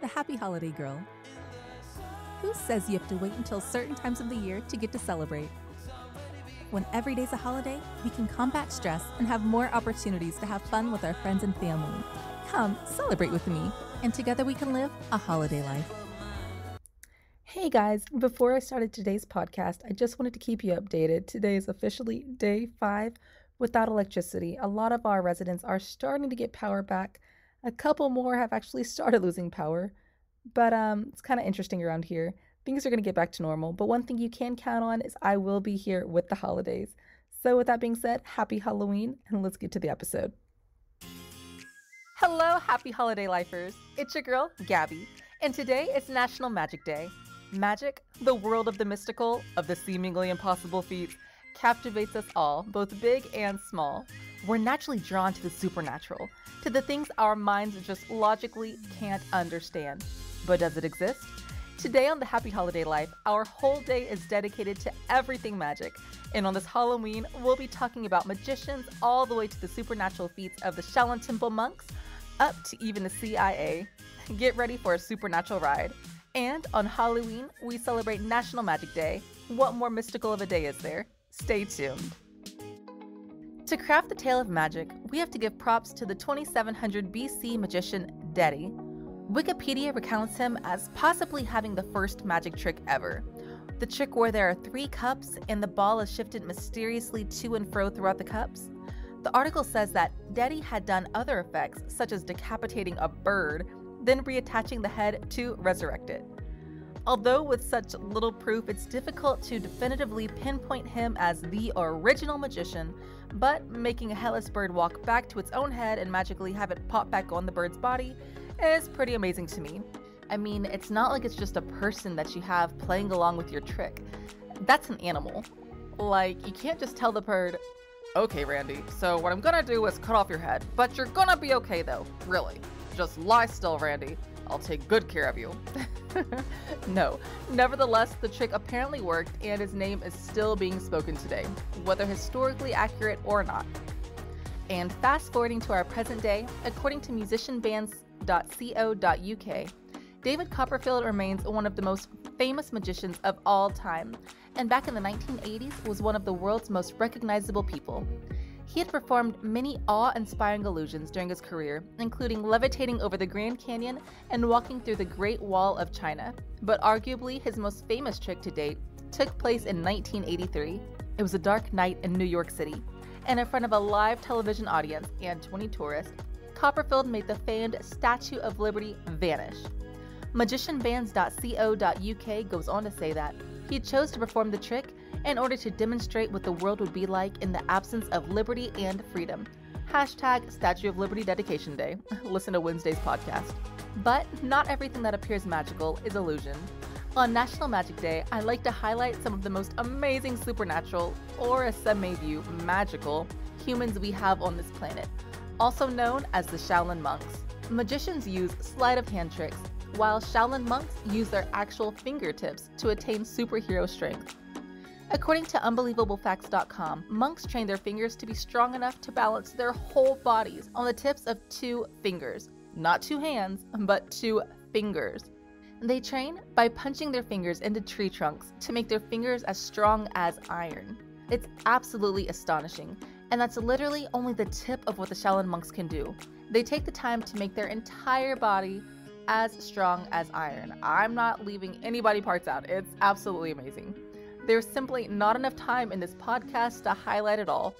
happy holiday girl. Who says you have to wait until certain times of the year to get to celebrate? When every day's a holiday, we can combat stress and have more opportunities to have fun with our friends and family. Come, celebrate with me, and together we can live a holiday life. Hey guys, before I started today's podcast, I just wanted to keep you updated. Today is officially day 5 without electricity. A lot of our residents are starting to get power back. A couple more have actually started losing power, but it's kind of interesting around here. Things are going to get back to normal, but one thing you can count on is I will be here with the holidays. So with that being said, happy Halloween, and let's get to the episode. Hello, happy holiday lifers. It's your girl, Gabby, and today is National Magic Day. Magic, the world of the mystical, of the seemingly impossible feats, captivates us all, both big and small. We're naturally drawn to the supernatural, to the things our minds just logically can't understand. But does it exist? Today on the Happy Holiday Life, our whole day is dedicated to everything magic. And on this Halloween, we'll be talking about magicians all the way to the supernatural feats of the Shaolin Temple monks, up to even the CIA. Get ready for a supernatural ride. And on Halloween, we celebrate National Magic Day. What more mystical of a day is there? Stay tuned. To craft the tale of magic, we have to give props to the 2700 BC magician Dedi. Wikipedia recounts him as possibly having the first magic trick ever. The trick where there are 3 cups and the ball is shifted mysteriously to and fro throughout the cups. The article says that Dedi had done other effects, such as decapitating a bird, then reattaching the head to resurrect it. Although with such little proof, it's difficult to definitively pinpoint him as the original magician, but making a headless bird walk back to its own head and magically have it pop back on the bird's body is pretty amazing to me. I mean, it's not like it's just a person that you have playing along with your trick. That's an animal. Like, you can't just tell the bird, "Okay, Randy, so what I'm gonna do is cut off your head, but you're gonna be okay though, really. Just lie still, Randy. I'll take good care of you." No. Nevertheless, the trick apparently worked, and his name is still being spoken today, whether historically accurate or not. And fast forwarding to our present day, according to musicianbands.co.uk, David Copperfield remains one of the most famous magicians of all time, and back in the 1980s was one of the world's most recognizable people. He had performed many awe-inspiring illusions during his career, including levitating over the Grand Canyon and walking through the Great Wall of China. But arguably, his most famous trick to date took place in 1983. It was a dark night in New York City, and in front of a live television audience and 20 tourists, Copperfield made the famed Statue of Liberty vanish. Magicianbands.co.uk goes on to say that he chose to perform the trick in order to demonstrate what the world would be like in the absence of liberty and freedom. Hashtag Statue of Liberty Dedication Day. Listen to Wednesday's podcast. But not everything that appears magical is illusion. On National Magic Day, I like to highlight some of the most amazing supernatural, or as some may view, magical, humans we have on this planet, also known as the Shaolin monks. Magicians use sleight of hand tricks, while Shaolin monks use their actual fingertips to attain superhero strength. According to UnbelievableFacts.com, monks train their fingers to be strong enough to balance their whole bodies on the tips of 2 fingers. Not 2 hands, but 2 fingers. They train by punching their fingers into tree trunks to make their fingers as strong as iron. It's absolutely astonishing, and that's literally only the tip of what the Shaolin monks can do. They take the time to make their entire body as strong as iron. I'm not leaving anybody parts out. It's absolutely amazing. There's simply not enough time in this podcast to highlight it all.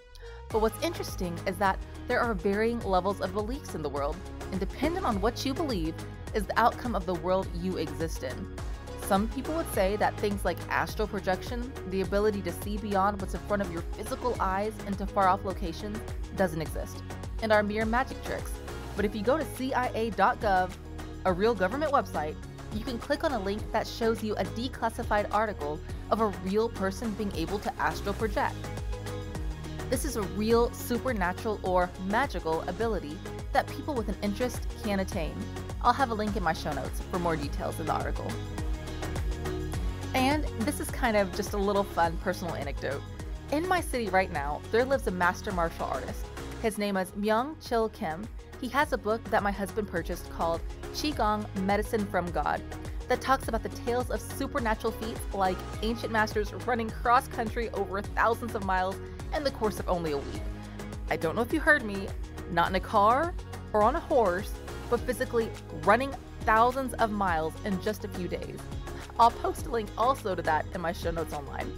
But what's interesting is that there are varying levels of beliefs in the world, and dependent on what you believe is the outcome of the world you exist in. Some people would say that things like astral projection, the ability to see beyond what's in front of your physical eyes into far-off locations, doesn't exist, and are mere magic tricks. But if you go to CIA.gov, a real government website, you can click on a link that shows you a declassified article of a real person being able to astral project. This is a real supernatural or magical ability that people with an interest can attain. I'll have a link in my show notes for more details in the article. And this is kind of just a little fun personal anecdote. In my city right now, there lives a master martial artist. His name is Myung Chil Kim, He has a book that my husband purchased called Qigong Medicine from God that talks about the tales of supernatural feats like ancient masters running cross-country over thousands of miles in the course of only a week. I don't know if you heard me, not in a car or on a horse, but physically running thousands of miles in just a few days. I'll post a link also to that in my show notes online.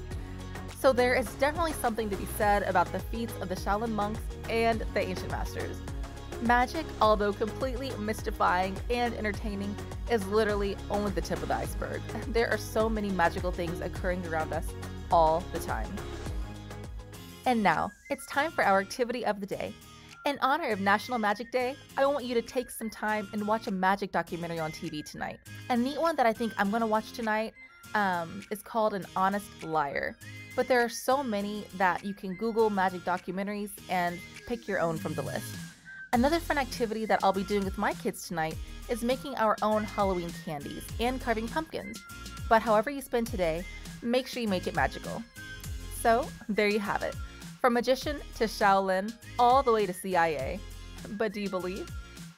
So there is definitely something to be said about the feats of the Shaolin monks and the ancient masters. Magic, although completely mystifying and entertaining, is literally only the tip of the iceberg. There are so many magical things occurring around us all the time. And now, it's time for our activity of the day. In honor of National Magic Day, I want you to take some time and watch a magic documentary on TV tonight. A neat one that I think I'm going to watch tonight is called An Honest Liar. But there are so many that you can Google magic documentaries and pick your own from the list. Another fun activity that I'll be doing with my kids tonight is making our own Halloween candies and carving pumpkins. But however you spend today, make sure you make it magical. So, there you have it. From magician to Shaolin, all the way to CIA. But do you believe?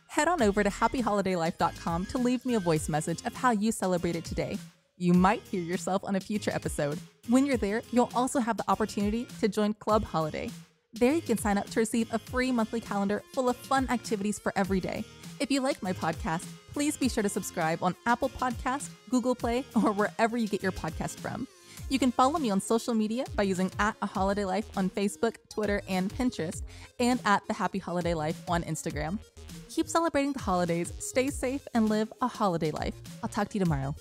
Head on over to happyholidaylife.com to leave me a voice message of how you celebrated today. You might hear yourself on a future episode. When you're there, you'll also have the opportunity to join Club Holiday. There you can sign up to receive a free monthly calendar full of fun activities for every day. If you like my podcast, please be sure to subscribe on Apple Podcasts, Google Play, or wherever you get your podcast from. You can follow me on social media by using @AHolidayLife on Facebook, Twitter, and Pinterest, and @TheHappyHolidayLife on Instagram. Keep celebrating the holidays, stay safe, and live a holiday life. I'll talk to you tomorrow.